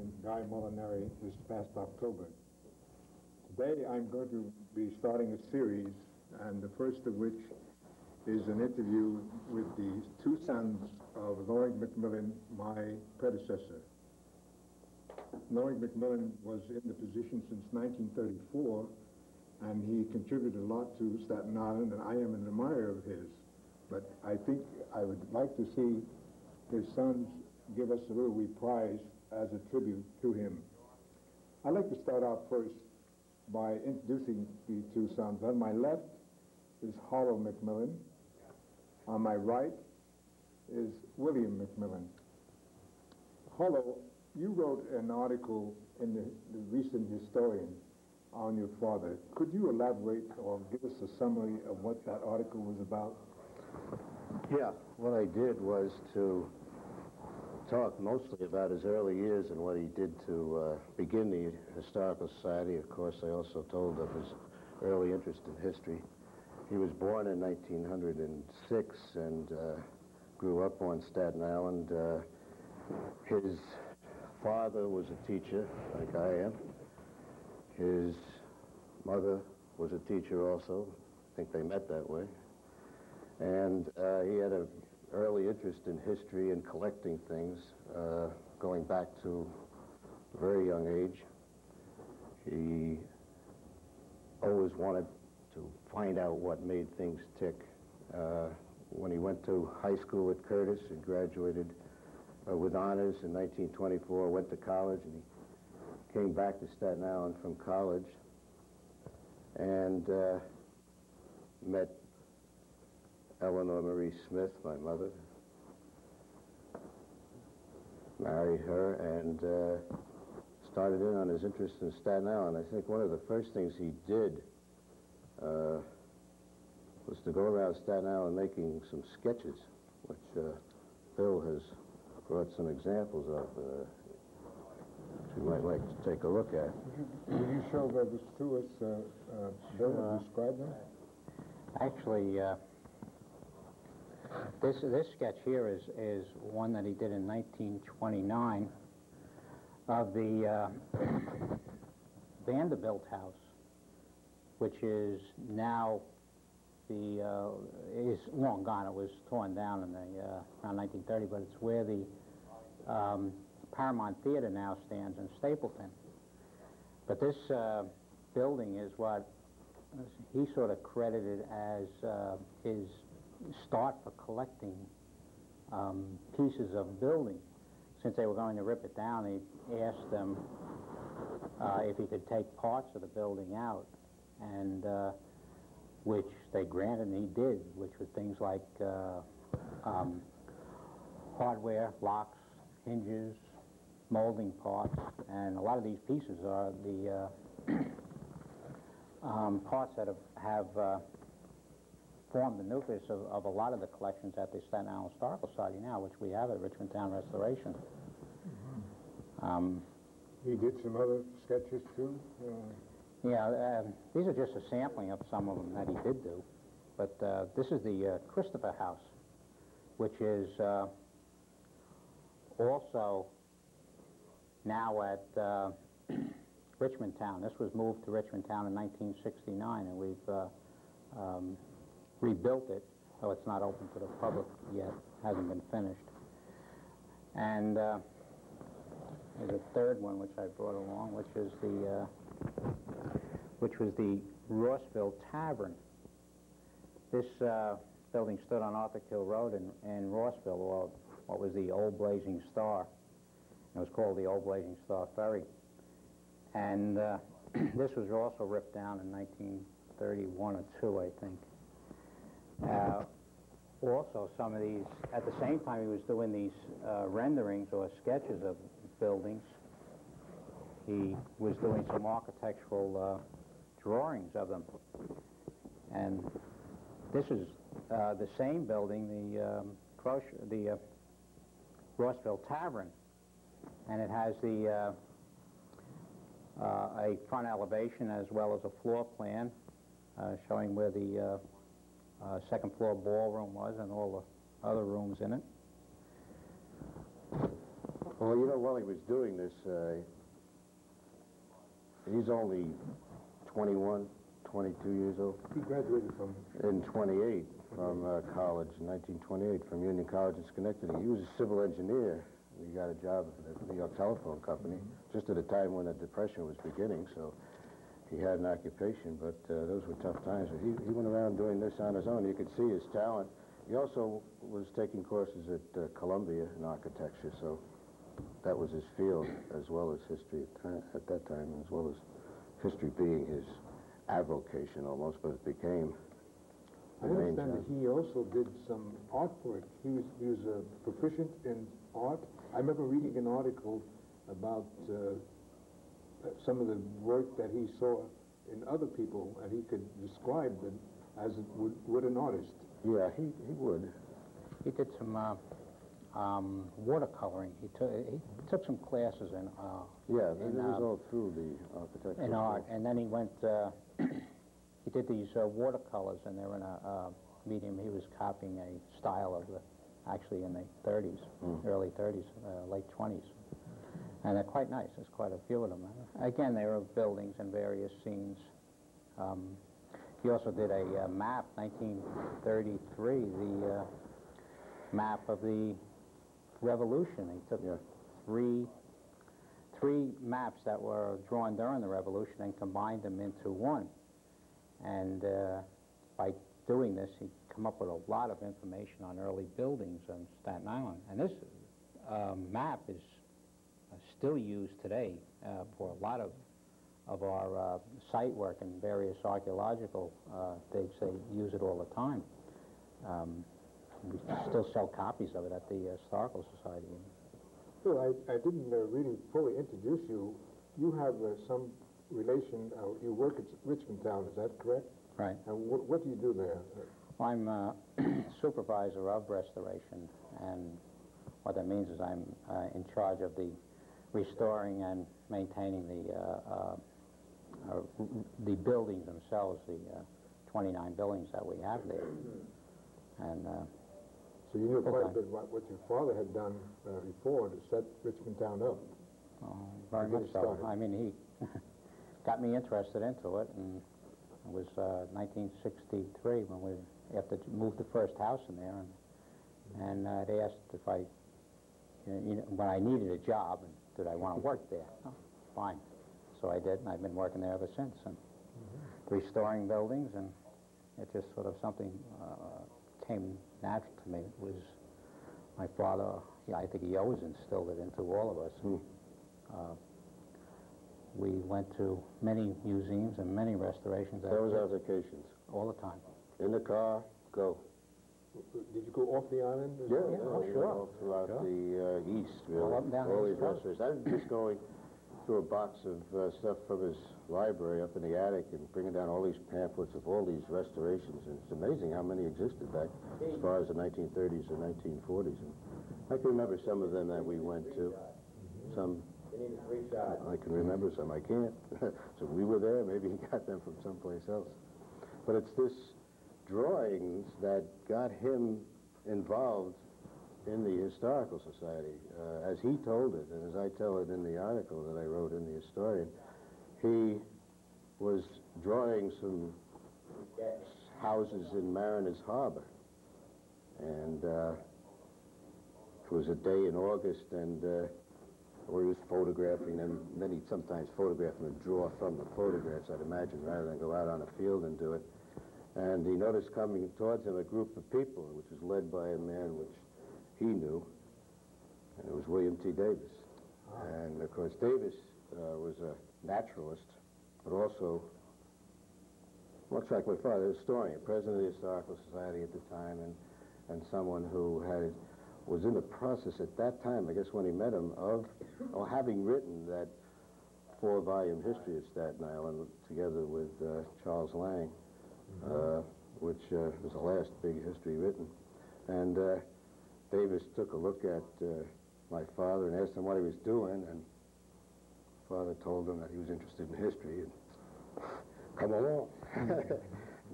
President Guy Molinari this past October. Today I'm going to be starting a series, and the first of which is an interview with the two sons of Harlow and McMillen, my predecessor. Harlow and McMillen was in the position since 1934, and he contributed a lot to Staten Island, and I am an admirer of his. But I think I would like to see his sons give us a little reprise as a tribute to him. I'd like to start out first by introducing the two sons. On my left is Harlow McMillen. On my right is William McMillen. Harlow, you wrote an article in the recent Historian on your father. Could you elaborate or give us a summary of what that article was about? Yeah, what I did was to talk mostly about his early years and what he did to begin the Historical Society. Of course, I also told of his early interest in history. He was born in 1906 and grew up on Staten Island. His father was a teacher, like I am. His mother was a teacher also. I think they met that way. And he had an early interest in history and collecting things, going back to a very young age. He always wanted to find out what made things tick. When he went to high school at Curtis and graduated with honors in 1924, went to college, and he came back to Staten Island from college and met Eleanor Marie Smith, my mother, married her, and started in on his interest in Staten Island. I think one of the first things he did was to go around Staten Island making some sketches, which Bill has brought some examples of, which you might like to take a look at. Will you show those to us, Bill, and describe them? Actually, this sketch here is one that he did in 1929 of the Vanderbilt house, which is now is long gone. It was torn down in the around 1930, but it's where the Paramount Theater now stands in Stapleton. But this building is what he sort of credited as his start for collecting pieces of buildings. Since they were going to rip it down, he asked them if he could take parts of the building out, and which they granted, and he did, which was things like hardware, locks, hinges, molding parts, and a lot of these pieces are the parts that have formed the nucleus of a lot of the collections at the Staten Island Historical Society now, which we have at Richmond Town Restoration. He did some other sketches too? Yeah, these are just a sampling of some of them that he did do. But this is the Christopher House, which is also now at Richmond Town. This was moved to Richmond Town in 1969, and we've rebuilt it, though it's not open to the public yet, hasn't been finished. And there's a third one which I brought along, which is which was the Rossville Tavern. This building stood on Arthur Kill Road in Rossville, or what was the Old Blazing Star. It was called the Old Blazing Star Ferry. And this was also ripped down in 1931 or 2, I think. Also, some of these, at the same time he was doing these renderings or sketches of buildings, he was doing some architectural drawings of them. And this is the same building, the Rossville Tavern, and it has the a front elevation as well as a floor plan showing where the second floor ballroom was and all the other rooms in it. Well, you know, while he was doing this, he's only 21, 22 years old. He graduated from... In 28 from college, in 1928, from Union College in Schenectady. He was a civil engineer. He got a job at the New York Telephone Company, just at a time when the Depression was beginning, so he had an occupation, but those were tough times. He went around doing this on his own. You could see his talent. He also was taking courses at Columbia in architecture, so that was his field, as well as history at that time, as well as history being his avocation almost, but it became I understand that he also did some artwork. He was proficient in art. I remember reading an article about some of the work that he saw in other people, and he could describe them as would an artist. Yeah, he would. He did some watercoloring. He took some classes in yeah, it was all through the architecture. In art, and then he went. He did these watercolors, and they were in a medium. He was copying a style of actually in the 30s, early 30s, late 20s, and they're quite nice. There's quite a few of them. Again, they were buildings and various scenes. He also did a map, 1933, the map of the Revolution. He took three maps that were drawn during the Revolution and combined them into one. And by doing this, he come up with a lot of information on early buildings on Staten Island. And this map is still used today for a lot of our site work and various archaeological digs. They use it all the time. We still sell copies of it at the Historical Society. Well, I didn't really fully introduce you. You have some relation, you work at Richmond Town, is that correct? Right. And what do you do there? Well, I'm supervisor of restoration, and what that means is I'm in charge of the restoring and maintaining the buildings themselves, the 29 buildings that we have there. And so you knew quite a bit about what your father had done before to set Richmond Town up. Very much so. I mean, he got me interested into it, and it was 1963 when we after moved the first house in there, and they asked if I, when I needed a job, and did I want to work there? Oh, fine. So I did, and I've been working there ever since, and restoring buildings, and it just sort of something came natural to me. It was my father. Yeah, I think he always instilled it into all of us. We went to many museums and many restorations. Those avocations? All the time. In the car, go. Did you go off the island? Yeah, sure. All throughout the east, really. All up and down all the these restorations. I was just going through a box of stuff from his library up in the attic and bringing down all these pamphlets of all these restorations. And it's amazing how many existed back as far as the 1930s and 1940s. And I can remember some of them that we went to. Some I can remember, some I can't. So we were there, maybe he got them from someplace else. But it's this drawings that got him involved in the Historical Society. As he told it, and as I tell it in the article that I wrote in the Historian, he was drawing some houses in Mariners Harbor. And it was a day in August, and where he was photographing them, and then he'd sometimes photograph them and draw from the photographs, I'd imagine, rather than go out on a field and do it. And he noticed coming towards him a group of people, which was led by a man which he knew, and it was William T. Davis. And of course, Davis was a naturalist, but also, much like my father, a historian, president of the Historical Society at the time, and someone who was in the process at that time, I guess when he met him, of having written that 4-volume history of Staten Island together with Charles Lang, which was the last big history written. And Davis took a look at my father and asked him what he was doing, and father told him that he was interested in history, and come along.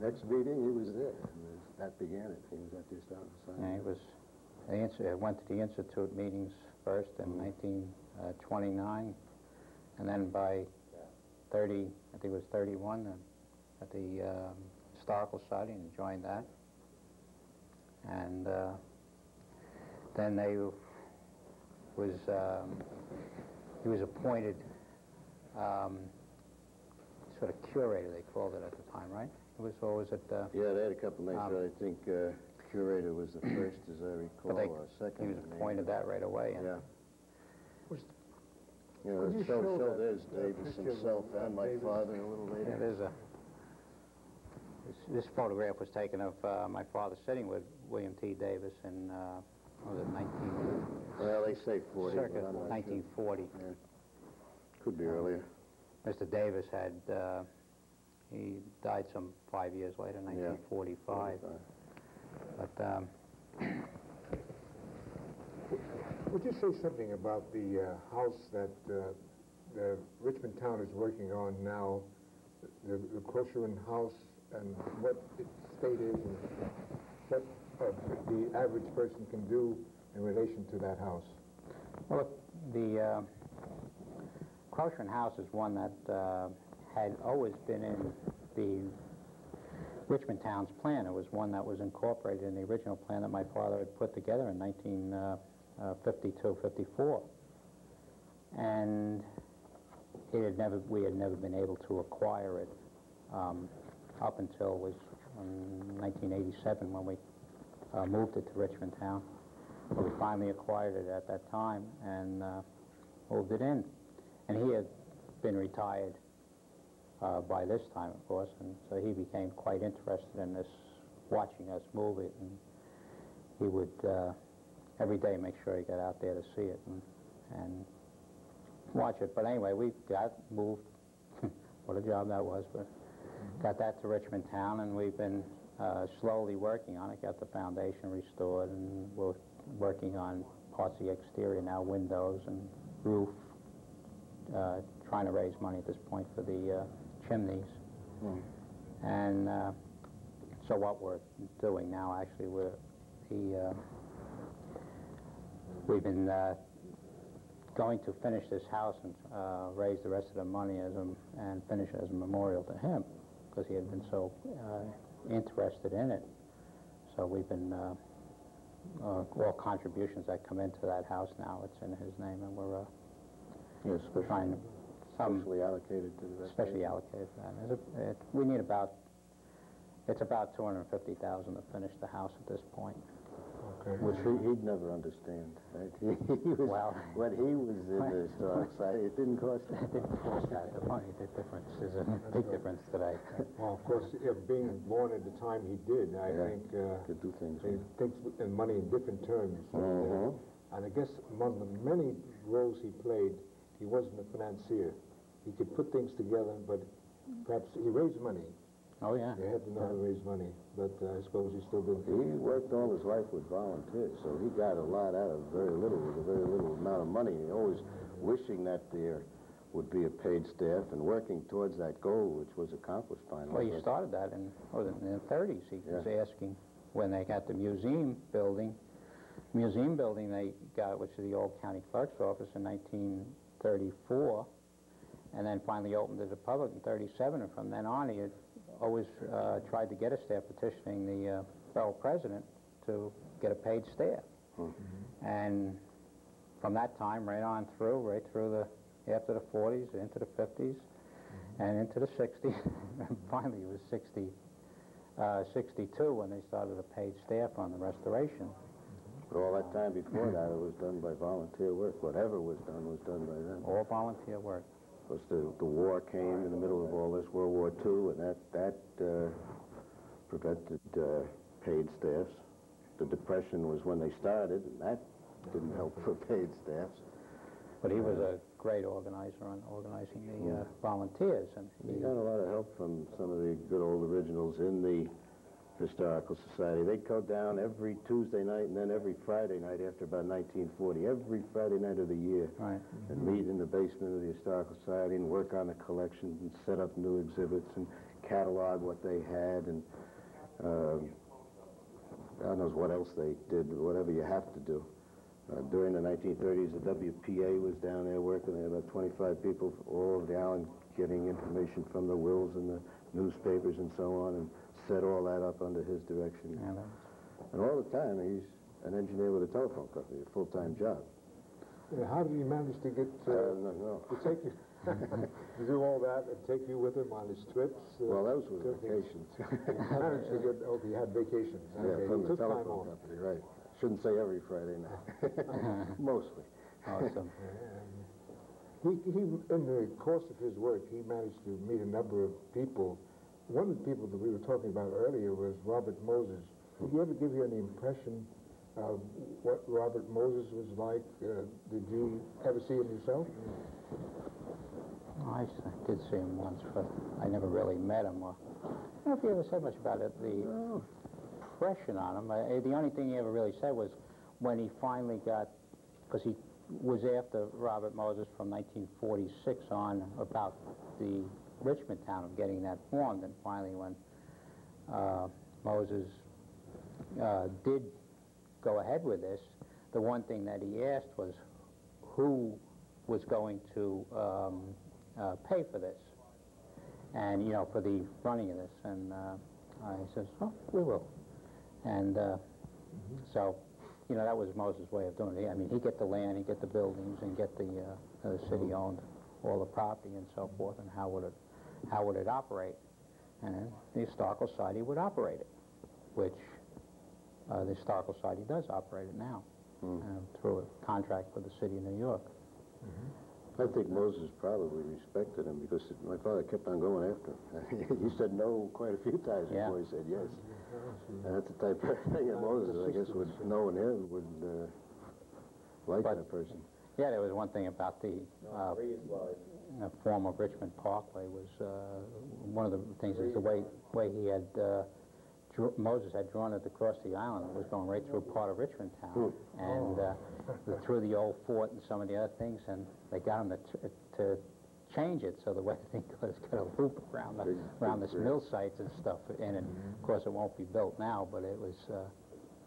Next meeting, he was there, and that began it. He was at the Historical Society. Yeah, I went to the Institute meetings first in 1929, and then by 30, I think it was 31, at the Historical Society, and joined that. And then he was appointed sort of curator, they called it at the time, right? It was, or was it? Yeah, they had a couple names, but I think curator was the first, as I recall, or second. He was appointed that right away. And yeah. Could you So show that, there's Davis picture of himself and my Davis? father a little later. yeah, there's this photograph was taken of my father sitting with William T. Davis in, what was it, 19... Well, they say 40, circa but I'm not 1940. sure. Yeah. Could be earlier. Mr. Davis had, he died some 5 years later, 1945. But, Would you say something about the house that the Richmond town is working on now, the Crocherin house, and what its state is, and what the average person can do in relation to that house? well, look, the Crocherin house is one that had always been in the Richmond town's plan. It was one that was incorporated in the original plan that my father had put together in 1952, 54. And we had never been able to acquire it up until it was 1987 when we moved it to Richmond town. But we finally acquired it at that time and moved it in. And he had been retired by this time, of course, and so he became quite interested in this, watching us move it, and he would every day make sure he got out there to see it and watch it. But anyway, we got moved. What a job that was, but got that to Richmond town, and we've been slowly working on it, got the foundation restored, and we're working on parts of the exterior now, windows and roof, trying to raise money at this point for the chimneys. And so what we're doing now, actually, we've been going to finish this house and raise the rest of the money and finish it as a memorial to him, because he had been so interested in it. So we've been, all contributions that come into that house now, it's in his name, and we're trying to... Specially allocated to the rest. Specially allocated for that. We need it's about $250,000 to finish the house at this point. Okay. Which he'd never understand, right? Well, when he was in the historic site, it didn't cost that. It didn't cost that. The money, the difference is a big difference today. Well, of course, being born at the time he did, I think could do things. he thinks in money in different terms. And I guess among the many roles he played, he wasn't a financier. He could put things together, but perhaps he raised money. Oh, yeah. He had to know how to raise money, but I suppose he still did. He worked all his life with volunteers, so he got a lot out of very little with a very little amount of money. He always wishing that there would be a paid staff and working towards that goal, which was accomplished finally. Well, he started that in the 30s. He was asking when they got the museum building they got, which is the old county clerk's office, in 1934, and then finally opened to the public in 37, and from then on he had always tried to get a staff, petitioning the borough president to get a paid staff. And from that time right through after the 40s, into the 50s, and into the 60s, and finally it was 62 when they started a paid staff on the restoration. But all that time before that, it was done by volunteer work. Whatever was done by them. All volunteer work. Because the war came in the middle of all this, World War II, and that prevented paid staffs. The Depression was when they started, and that didn't help for paid staffs. But he was a great organizer on organizing the volunteers. And he got a lot of help from some of the good old originals in the Historical Society. They'd go down every Tuesday night and then every Friday night after about 1940, every Friday night of the year, and meet in the basement of the Historical Society and work on the collections and set up new exhibits and catalog what they had. And God knows what else they did, whatever you have to do. During the 1930s, the WPA was down there working. There were about 25 people all over the island getting information from the wills and the newspapers and so on, and set all that up under his direction. Yeah, and all the time, he's an engineer with a telephone company, a full-time job. How did he manage to get no. to take you to do all that and take you with him on his trips? Well, those were vacations. He managed to get. Oh, he had vacations. Yeah, Okay. from He the took time telephone off. company, right. Shouldn't say every Friday night. Mostly. awesome. He, in the course of his work, he managed to meet a number of people. One of the people that we were talking about earlier was Robert Moses. Did he ever give you any impression of what Robert Moses was like? Did you ever see him yourself? I did see him once, but I never really met him. I don't know if he ever said much about it, the impression on him. The only thing he ever really said was when he finally got, because he was after Robert Moses from 1946 on about the Richmond town of getting that formed, and finally when Moses did go ahead with this, the one thing that he asked was who was going to pay for this, and, you know, for the running of this, and I says, oh, we will. And so, you know, that was Moses' way of doing it. I mean, he'd get the land, he'd get the buildings, and get the city owned all the property and so forth, and how would it operate? And the Historical Society would operate it, which the Historical Society does operate it now through a contract with the city of New York. I think Moses probably respected him because my father kept on going after him. He said no quite a few times before he said yes. And that's the type of thing that Moses, I guess, would know and him would like that person. Yeah, there was one thing about the former Richmond Parkway was one of the things is the way he had Moses had drawn it across the island. It was going right through part of Richmond town, and through the old fort and some of the other things, and they got him to change it so the way the thing goes, got a loop around the mill sites and stuff. And of course, it won't be built now, but it was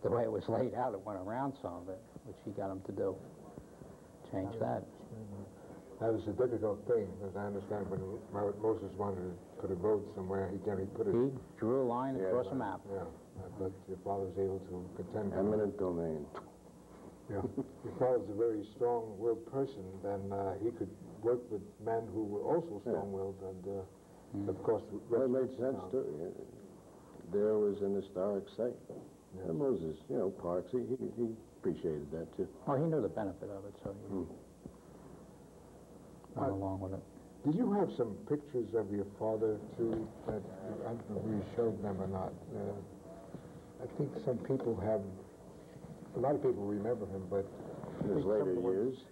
the way it was laid out. It went around some of it, which he got him to do. Change that. That was a difficult thing, because I understand when Moses wanted to put a road somewhere, he put it... He drew a line across a map. Yeah, but your father was able to contend with it. Eminent domain. Yeah. Your father's a very strong-willed person, then he could work with men who were also strong-willed, and of course... Well, it made sense, too. Yeah. There was an historic site. Yeah. And Moses, you know, parks, he appreciated that, too. Oh, he knew the benefit of it, so he... went along with it. Did you have some pictures of your father, too, that, I don't know if you showed them or not. I think some people have, a lot of people remember him, but... In his later years?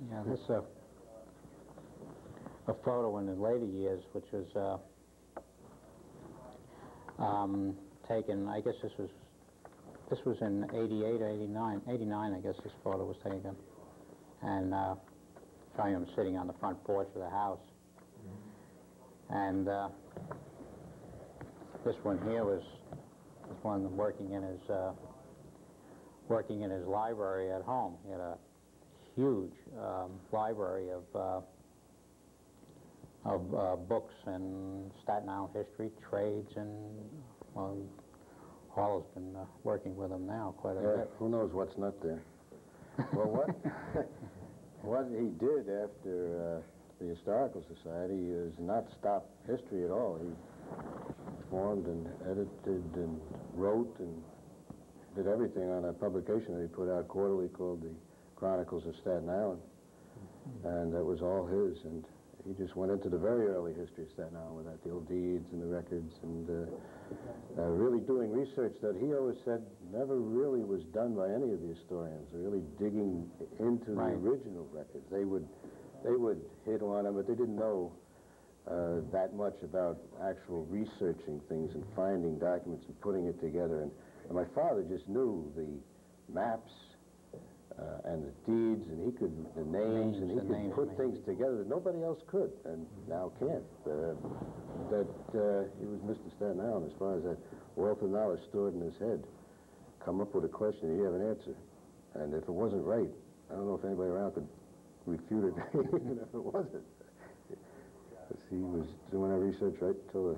Yeah, this is a photo in his later years, which was taken, I guess this was in 88 or 89, 89 I guess this photo was taken. And showing him sitting on the front porch of the house. And this one here was one working in his library at home. He had a huge library of books and Staten Island history, trades, and well, Harlow's been working with him now quite a bit. Who knows what's not there? Well, what he did after the Historical Society is not stop history at all. He formed and edited and wrote and did everything on a publication that he put out quarterly called the Chronicles of Staten Island. And that was all his. And he just went into the very early history of Staten Island with that, the old deeds and the records, and really doing research that he always said never really was done by any of the historians, really digging into the original records. They would hit on them, but they didn't know that much about actual researching things and finding documents and putting it together. And my father just knew the maps and the deeds, and he could, the names, and he could put things together that nobody else could, and now can't. He was Mr. Staten Island as far as that wealth of knowledge stored in his head. come up with a question, he'd have an answer. And if it wasn't right, I don't know if anybody around could refute it, even if it wasn't. Because he was doing that research right until the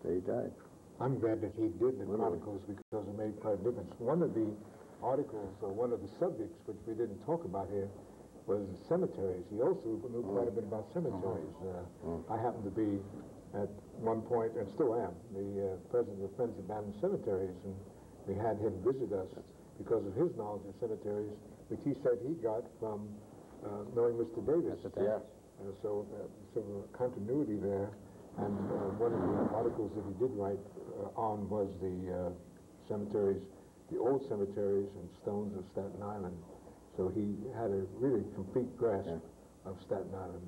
day he died. I'm glad that he did the Chronicles because it made quite a difference. One of the articles, or one of the subjects which we didn't talk about here, was cemeteries. He also knew quite a bit about cemeteries. I happened to be, at one point, and still am, the president of Friends of Abandoned Cemeteries, and we had him visit us because of his knowledge of cemeteries, which he said he got from knowing Mr. Davis. Yeah. So a continuity there. And one of the articles that he did write on was the cemeteries, the old cemeteries and stones of Staten Island. So he had a really complete grasp of Staten Island.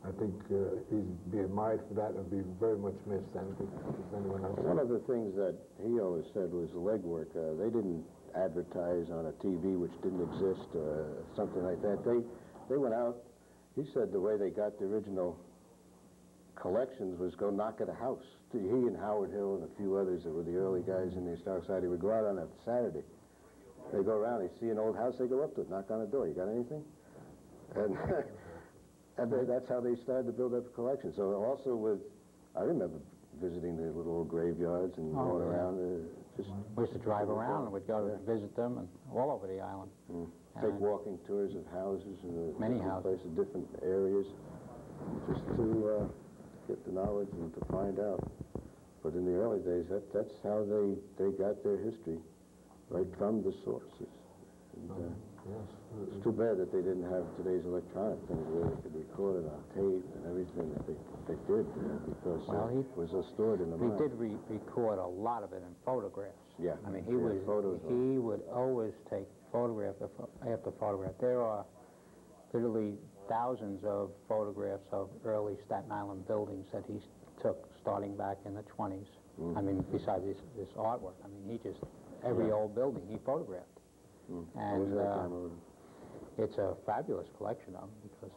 I think he'd be admired for that and be very much missed. I don't think there's anyone else. One of the things that he always said was the legwork. They didn't advertise on a TV which didn't exist or something like that. They went out. He said the way they got the original collections was go knock at a house. He and Howard Hill and a few others that were the early guys in the Historic Society would go out on a Saturday. They go around, they see an old house, they go up to it, knock on the door. You got anything? And, that's how they started to build up a collection. So also with, I remember visiting the little old graveyards and going around. We used to drive around and we'd go to visit them and all over the island. Take walking tours of houses and many different houses. places, different areas, just to get the knowledge and to find out. But in the early days, that's how they got their history, right from the sources. And, it's too bad that they didn't have today's electronic things where they could record it on tape and everything that they did, because it was stored in the mind. We did record a lot of it in photographs. Yeah. I mean, he would always take photograph after photograph. There are literally thousands of photographs of early Staten Island buildings that he took starting back in the 20s. I mean, besides this artwork, I mean, he just, every old building he photographed. And it's a fabulous collection of them because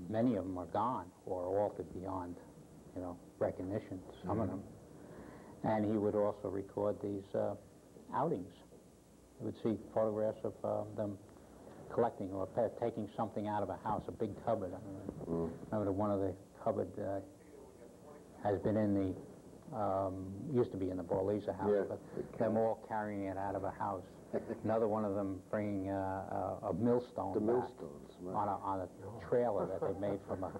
many of them are gone or altered beyond, recognition, some of them. And he would also record these outings. You would see photographs of them collecting or taking something out of a house, a big cupboard. I remember one of the cupboard has been in the, used to be in the Borlisa house, but them all carrying it out of a house. Another one of them bringing a millstone on a trailer that they made from an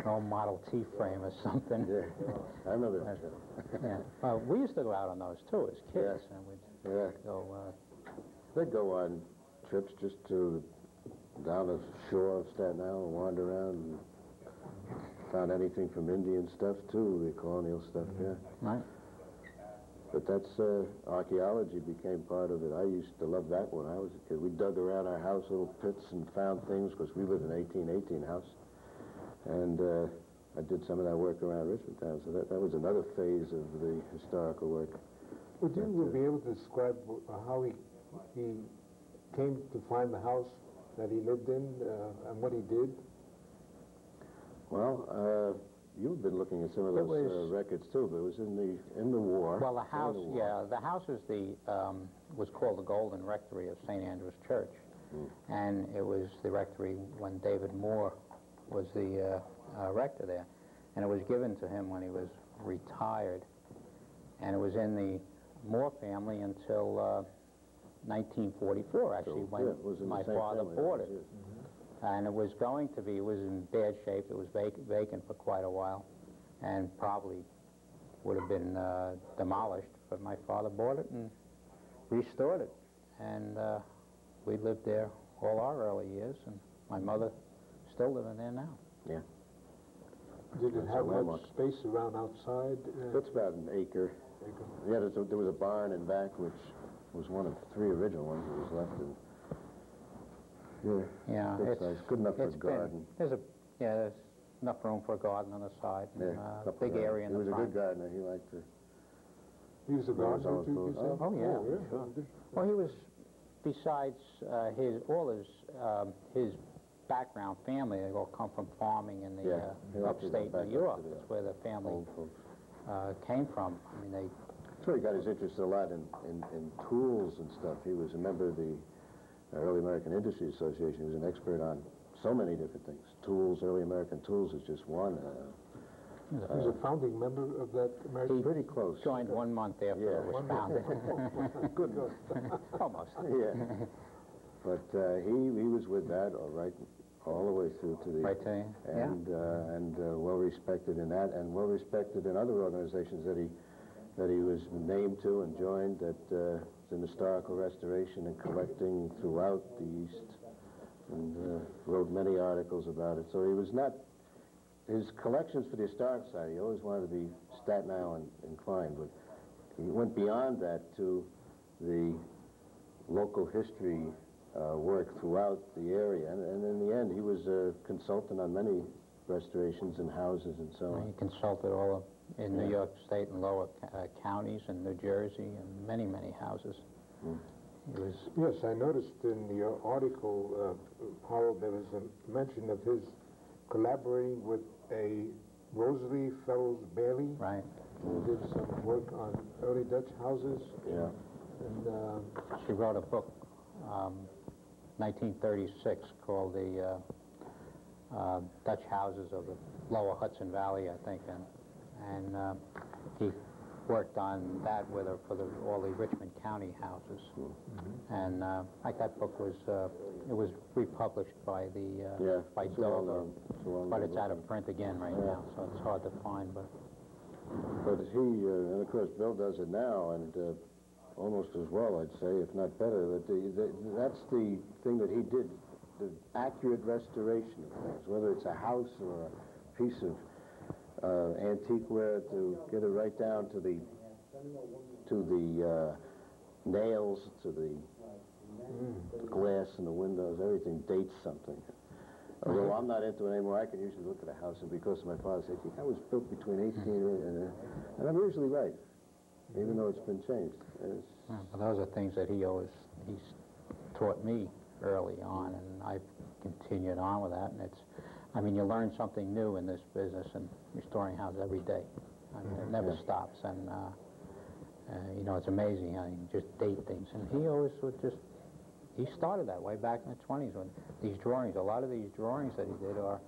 old Model T frame or something. Yeah, I remember that. We used to go out on those too as kids. And we'd go, they'd go on trips just to down the shore of Staten Island and wander around and found anything from Indian stuff too, the colonial stuff, Right. But that's, archaeology became part of it. I used to love that when I was a kid. We dug around our house, little pits, and found things, because we lived in an 1818 house. And I did some of that work around Richmond Town, so that was another phase of the historical work. Would you be able to describe how he came to find the house that he lived in and what he did? Well, you've been looking at some of those records too, but it was in the war. Well, the house, the house is was called the Golden Rectory of St. Andrew's Church, and it was the rectory when David Moore was the rector there, and it was given to him when he was retired, and it was in the Moore family until 1944, actually, when my father bought it. And it was going to be, it was in bad shape. It was vacant for quite a while and probably would have been demolished, but my father bought it and restored it. And we lived there all our early years, and my mother still living there now. Yeah. Did it have much space around outside? It's about an acre. Yeah, there was a barn in back, which was one of 3 original ones that was left in. Yeah, it's good enough for a garden. There's enough room for a garden on the side. And, big area in the front. He was a good gardener. He liked to. He was a gardener too, you said? Oh yeah. Sure. Well, he was. Besides his background family, they all come from farming in the upstate New York. That's where the family came from. I mean, they So he got his interest a lot in tools and stuff. He was a member of the Early American Industry Association. He was an expert on so many different things. Tools, early American tools is just one. He was a founding member of that American... Pretty close. Joined 1 month after it was founded. Good. Almost. Yeah. But he was with that all the way through to the... Right to you. And well respected in that, and well respected in other organizations that he was named to and joined, that in historical restoration and collecting throughout the East, and wrote many articles about it. So he was not... His collections for the Historic Society, he always wanted to be Staten Island inclined, but he went beyond that to the local history work throughout the area. And in the end, he was a consultant on many restorations and houses and so on. He consulted all in New York State and lower counties and New Jersey and many, many houses. He was... Yes, I noticed in your article, Harlow, there was a mention of his collaborating with a Rosalie Fellows Bailey. Right. Who did some work on early Dutch houses. Yeah. And she wrote a book, 1936, called the Dutch Houses of the Lower Hudson Valley, I think, and he worked on that with her for all the Richmond County houses. And like that book was, it was republished by by Dover, but it's out of print again right now, so it's hard to find. But he, and of course Bill does it now, and almost as well, I'd say, if not better. But that's the thing that he did, the accurate restoration of things, whether it's a house or a piece of antiqueware, to get it right down to the nails, to the glass in the windows. Everything dates something. Although I'm not into it anymore, I can usually look at a house, and because of my father said, that was built between 18 and I'm usually right, even though it's been changed. well, those are things that he's taught me early on, and I've continued on with that. And I mean, you learn something new in this business and restoring houses every day. I mean, it never stops, and you know, it's amazing how you can just date things. And he always would he started that way back in the 20s when these drawings, a lot of these drawings that he did are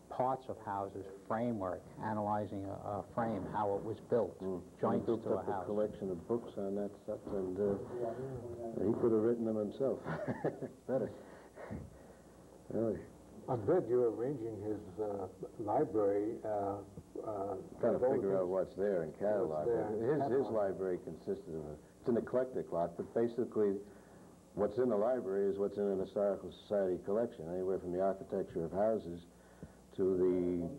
parts of houses, framework, analyzing a frame, how it was built, joints to a house. A collection of books on that stuff, and he could have written them himself. Better. Really. I'm glad you're arranging his library. Trying to figure out what's there and catalog. His library consisted of it's an eclectic lot, but basically what's in the library is what's in an historical society collection, anywhere from the architecture of houses to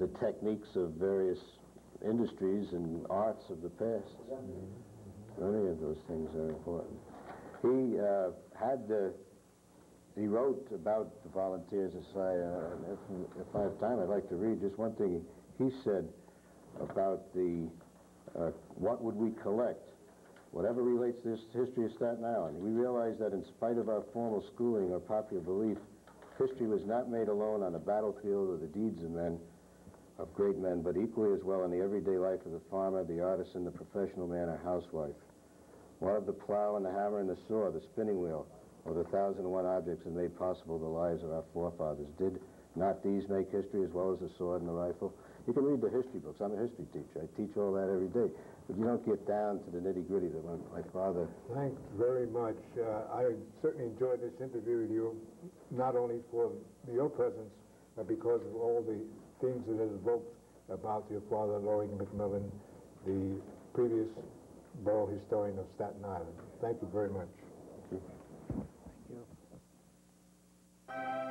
the techniques of various industries and arts of the past. Any of those things are important. He wrote about the Volunteer Society, and if I have time, I'd like to read just one thing he said about what would we collect, whatever relates to this history of Staten Island. We realize that in spite of our formal schooling or popular belief, history was not made alone on the battlefield or the deeds of great men, but equally as well in the everyday life of the farmer, the artisan, the professional man, or housewife. What of the plow and the hammer and the saw, the spinning wheel, or the 1,001 objects that made possible the lives of our forefathers? Did not these make history as well as the sword and the rifle? You can read the history books. I'm a history teacher. I teach all that every day. But you don't get down to the nitty-gritty that my father... Thanks very much. I certainly enjoyed this interview with you, not only for your presence, but because of all the things that it evoked about your father, Harlow McMillen, the previous borough historian of Staten Island. Thank you very much. Thank you.